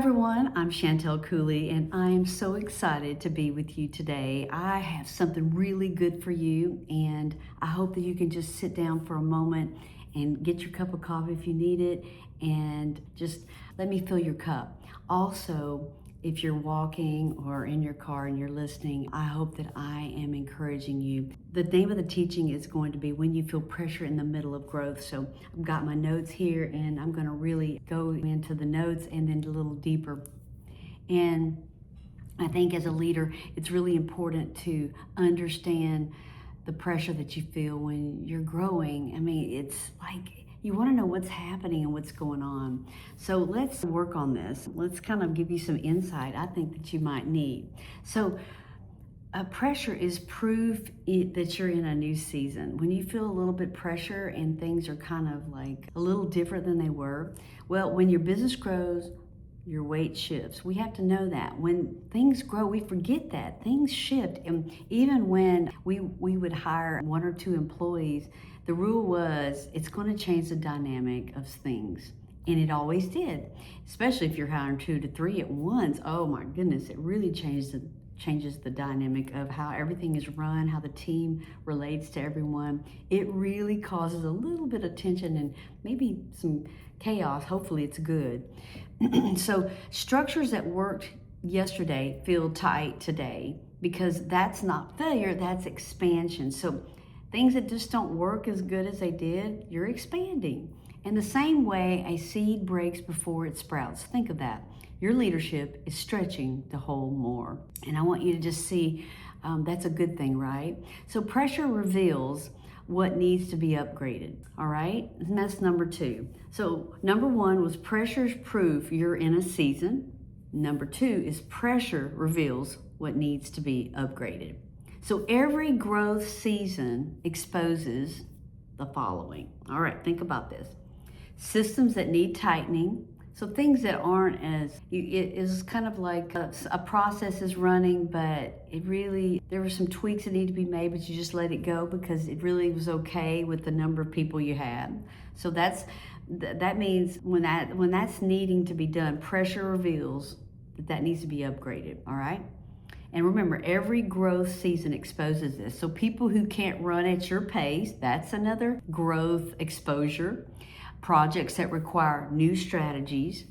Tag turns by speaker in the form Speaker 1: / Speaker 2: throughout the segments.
Speaker 1: Everyone, I'm Chantell Cooley and I am so excited to be with you today. I have something really good for you and I hope that you can just sit down for a moment and get your cup of coffee if you need it and just let me fill your cup. Also, if you're walking or in your car and you're listening, I hope that I am encouraging you. The name of the teaching is going to be When You Feel Pressure in the Middle of Growth. So I've got my notes here and I'm going to really go into the notes and then a little deeper. And I think as a leader, it's really important to understand the pressure that you feel when you're growing. I mean, it's like you want to know what's happening and what's going on. So let's work on this. Let's kind of give you some insight I think that you might need. So pressure is proof that you're in a new season. When you feel a little bit pressure and things are kind of like a little different than they were, well, when your business grows, your weight shifts. We have to know that. When things grow, we forget that. Things shift. And even when we would hire one or two employees, the rule was it's going to change the dynamic of things. And it always did, especially if you're hiring 2 to 3 at once. Oh my goodness, it really changes the dynamic of how everything is run, how the team relates to everyone. It really causes a little bit of tension and maybe some chaos. Hopefully it's good. So structures that worked yesterday feel tight today because that's not failure, that's expansion. So things that just don't work as good as they did, you're expanding. In the same way a seed breaks before it sprouts. Think of that. Your leadership is stretching to hold more. And I want you to just see that's a good thing, right? So pressure reveals what needs to be upgraded, all right? And that's number 2. So number 1 was pressure's proof you're in a season. Number 2 is pressure reveals what needs to be upgraded. So every growth season exposes the following. All right, think about this. Systems that need tightening. So things that aren't as, it is kind of like a process is running, but there were some tweaks that need to be made, but you just let it go because it really was okay with the number of people you had. So that means when that's needing to be done, pressure reveals that needs to be upgraded, all right? And remember, every growth season exposes this. So people who can't run at your pace, that's another growth exposure. Projects that require new strategies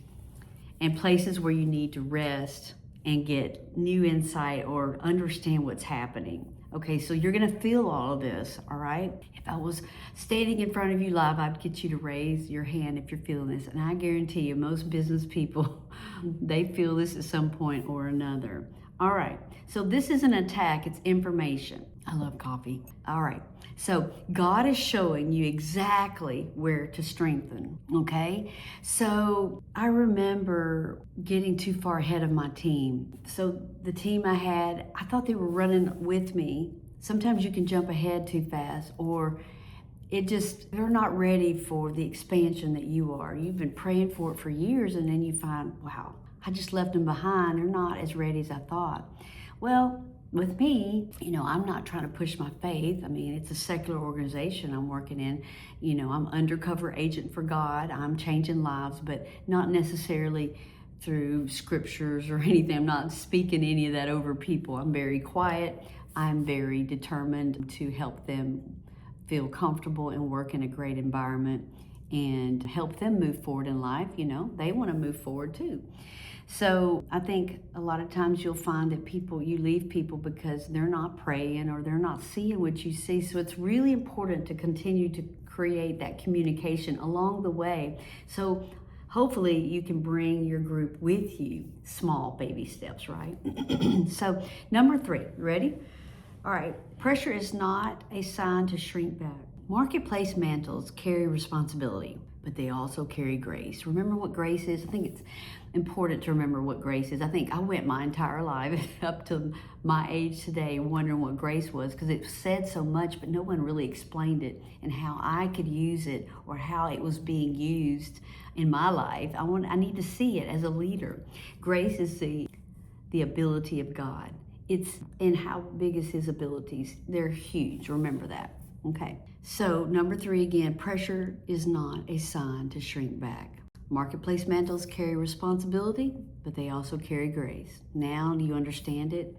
Speaker 1: and places where you need to rest and get new insight or understand what's happening. Okay, so you're gonna feel all of this, all right? If I was standing in front of you live, I'd get you to raise your hand if you're feeling this. And I guarantee you, most business people, they feel this at some point or another. All right, so this is an attack, it's information. I love coffee. All right, so God is showing you exactly where to strengthen, okay? So I remember getting too far ahead of my team. So the team I had, I thought they were running with me. Sometimes you can jump ahead too fast or they're not ready for the expansion that you are. You've been praying for it for years and then you find, wow, I just left them behind. They're not as ready as I thought. Well, with me, I'm not trying to push my faith. I mean, it's a secular organization I'm working in. I'm undercover agent for God. I'm changing lives, but not necessarily through scriptures or anything. I'm not speaking any of that over people. I'm very quiet. I'm very determined to help them feel comfortable and work in a great environment and help them move forward in life. They want to move forward too. So I think a lot of times you'll find that you leave people because they're not praying or they're not seeing what you see. So it's really important to continue to create that communication along the way. So hopefully you can bring your group with you, small baby steps, right? So number 3, ready? All right, pressure is not a sign to shrink back. Marketplace mantles carry responsibility, but they also carry grace. Remember what grace is? I think it's important to remember what grace is. I think I went my entire life up to my age today wondering what grace was because it said so much, but no one really explained it and how I could use it or how it was being used in my life. I need to see it as a leader. Grace is the ability of God. And how big is his abilities? They're huge. Remember that. Okay. So number 3 again, pressure is not a sign to shrink back. Marketplace mantles carry responsibility, but they also carry grace. Now, do you understand it?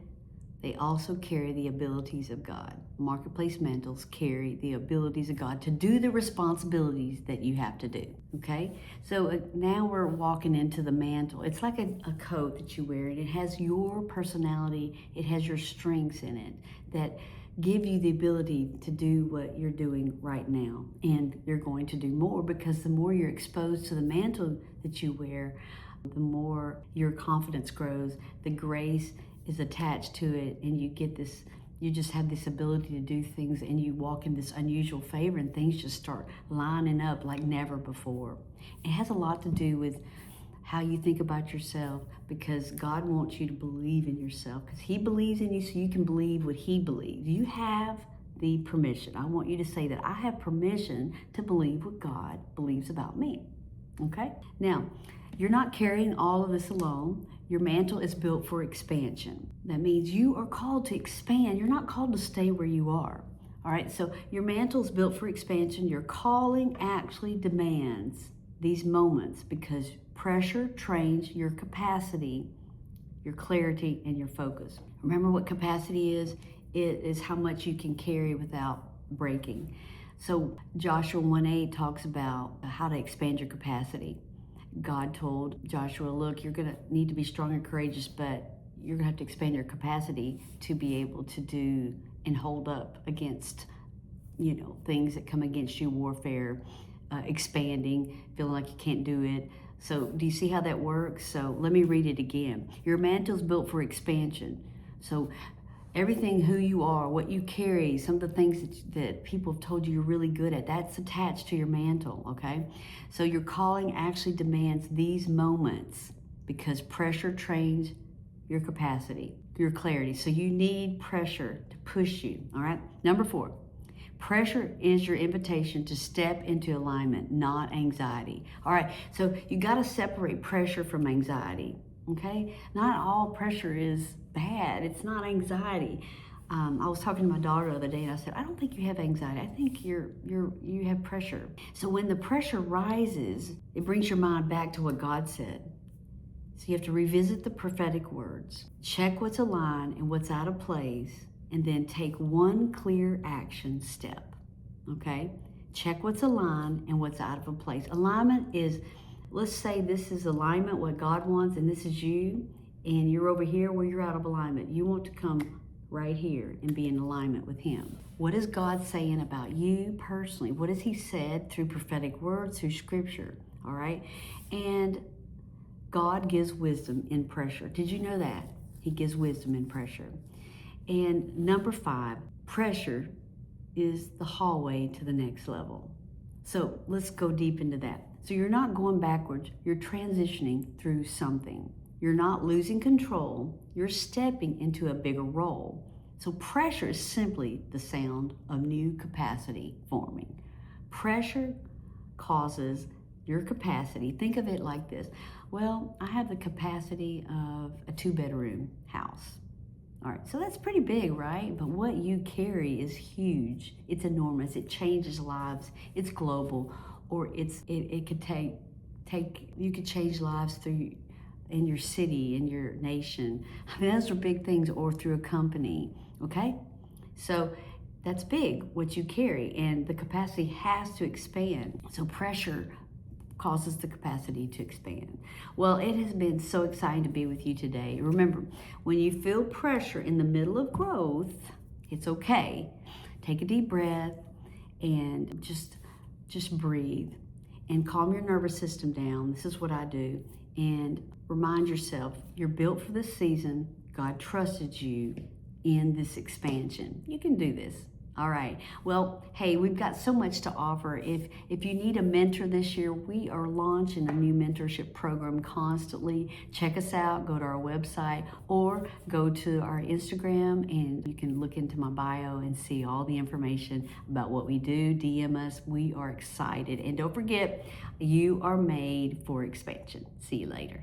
Speaker 1: They also carry the abilities of God. Marketplace mantles carry the abilities of God to do the responsibilities that you have to do, okay? So now we're walking into the mantle. It's like a coat that you wear, and it has your personality, it has your strengths in it that give you the ability to do what you're doing right now. And you're going to do more, because the more you're exposed to the mantle that you wear, the more your confidence grows, the grace is attached to it, and you just have this ability to do things, and you walk in this unusual favor, and things just start lining up like never before. It has a lot to do with how you think about yourself, because God wants you to believe in yourself, because He believes in you so you can believe what He believes. You have the permission. I want you to say that I have permission to believe what God believes about me. Okay? Now, you're not carrying all of this alone. Your mantle is built for expansion. That means you are called to expand. You're not called to stay where you are. All right, so your mantle is built for expansion. Your calling actually demands these moments, because pressure trains your capacity, your clarity, and your focus. Remember what capacity is? It is how much you can carry without breaking. So Joshua 1:8 talks about how to expand your capacity. God told Joshua, look, you're going to need to be strong and courageous, but you're going to have to expand your capacity to be able to do and hold up against, things that come against you, warfare, expanding, feeling like you can't do it. So do you see how that works? So let me read it again. Your mantle is built for expansion. So everything who you are, what you carry, some of the things that people have told you you're really good at, that's attached to your mantle, okay? So your calling actually demands these moments, because pressure trains your capacity, your clarity. So you need pressure to push you, all right? Number 4, pressure is your invitation to step into alignment, not anxiety. All right, so you got to separate pressure from anxiety. Okay, not all pressure is bad. It's not anxiety. I was talking to my daughter the other day, and I said, I don't think you have anxiety. I think you have pressure. So when the pressure rises, it brings your mind back to what God said. So you have to revisit the prophetic words, check what's aligned and what's out of place, and then take one clear action step. Okay, check what's aligned and what's out of a place. Alignment is, let's say this is alignment, what God wants, and this is you, and you're over here where you're out of alignment. You want to come right here and be in alignment with Him. What is God saying about you personally? What has He said through prophetic words, through Scripture? All right? And God gives wisdom in pressure. Did you know that? He gives wisdom in pressure. And number 5, pressure is the hallway to the next level. So let's go deep into that. So you're not going backwards, you're transitioning through something. You're not losing control, you're stepping into a bigger role. So pressure is simply the sound of new capacity forming. Pressure causes your capacity. Think of it like this. Well, I have the capacity of a 2-bedroom house. All right, so that's pretty big, right? But what you carry is huge. It's enormous. It changes lives. It's global. Or it could you could change lives through in your city, in your nation. I mean, those are big things, or through a company, okay? So that's big, what you carry, and the capacity has to expand. So pressure causes the capacity to expand. Well, it has been so exciting to be with you today. Remember, when you feel pressure in the middle of growth, it's okay. Take a deep breath and just breathe and calm your nervous system down. This is what I do. And remind yourself, you're built for this season. God trusted you in this expansion. You can do this. All right. Well, hey, we've got so much to offer. If you need a mentor this year, we are launching a new mentorship program constantly. Check us out. Go to our website or go to our Instagram, and you can look into my bio and see all the information about what we do. DM us. We are excited. And don't forget, you are made for expansion. See you later.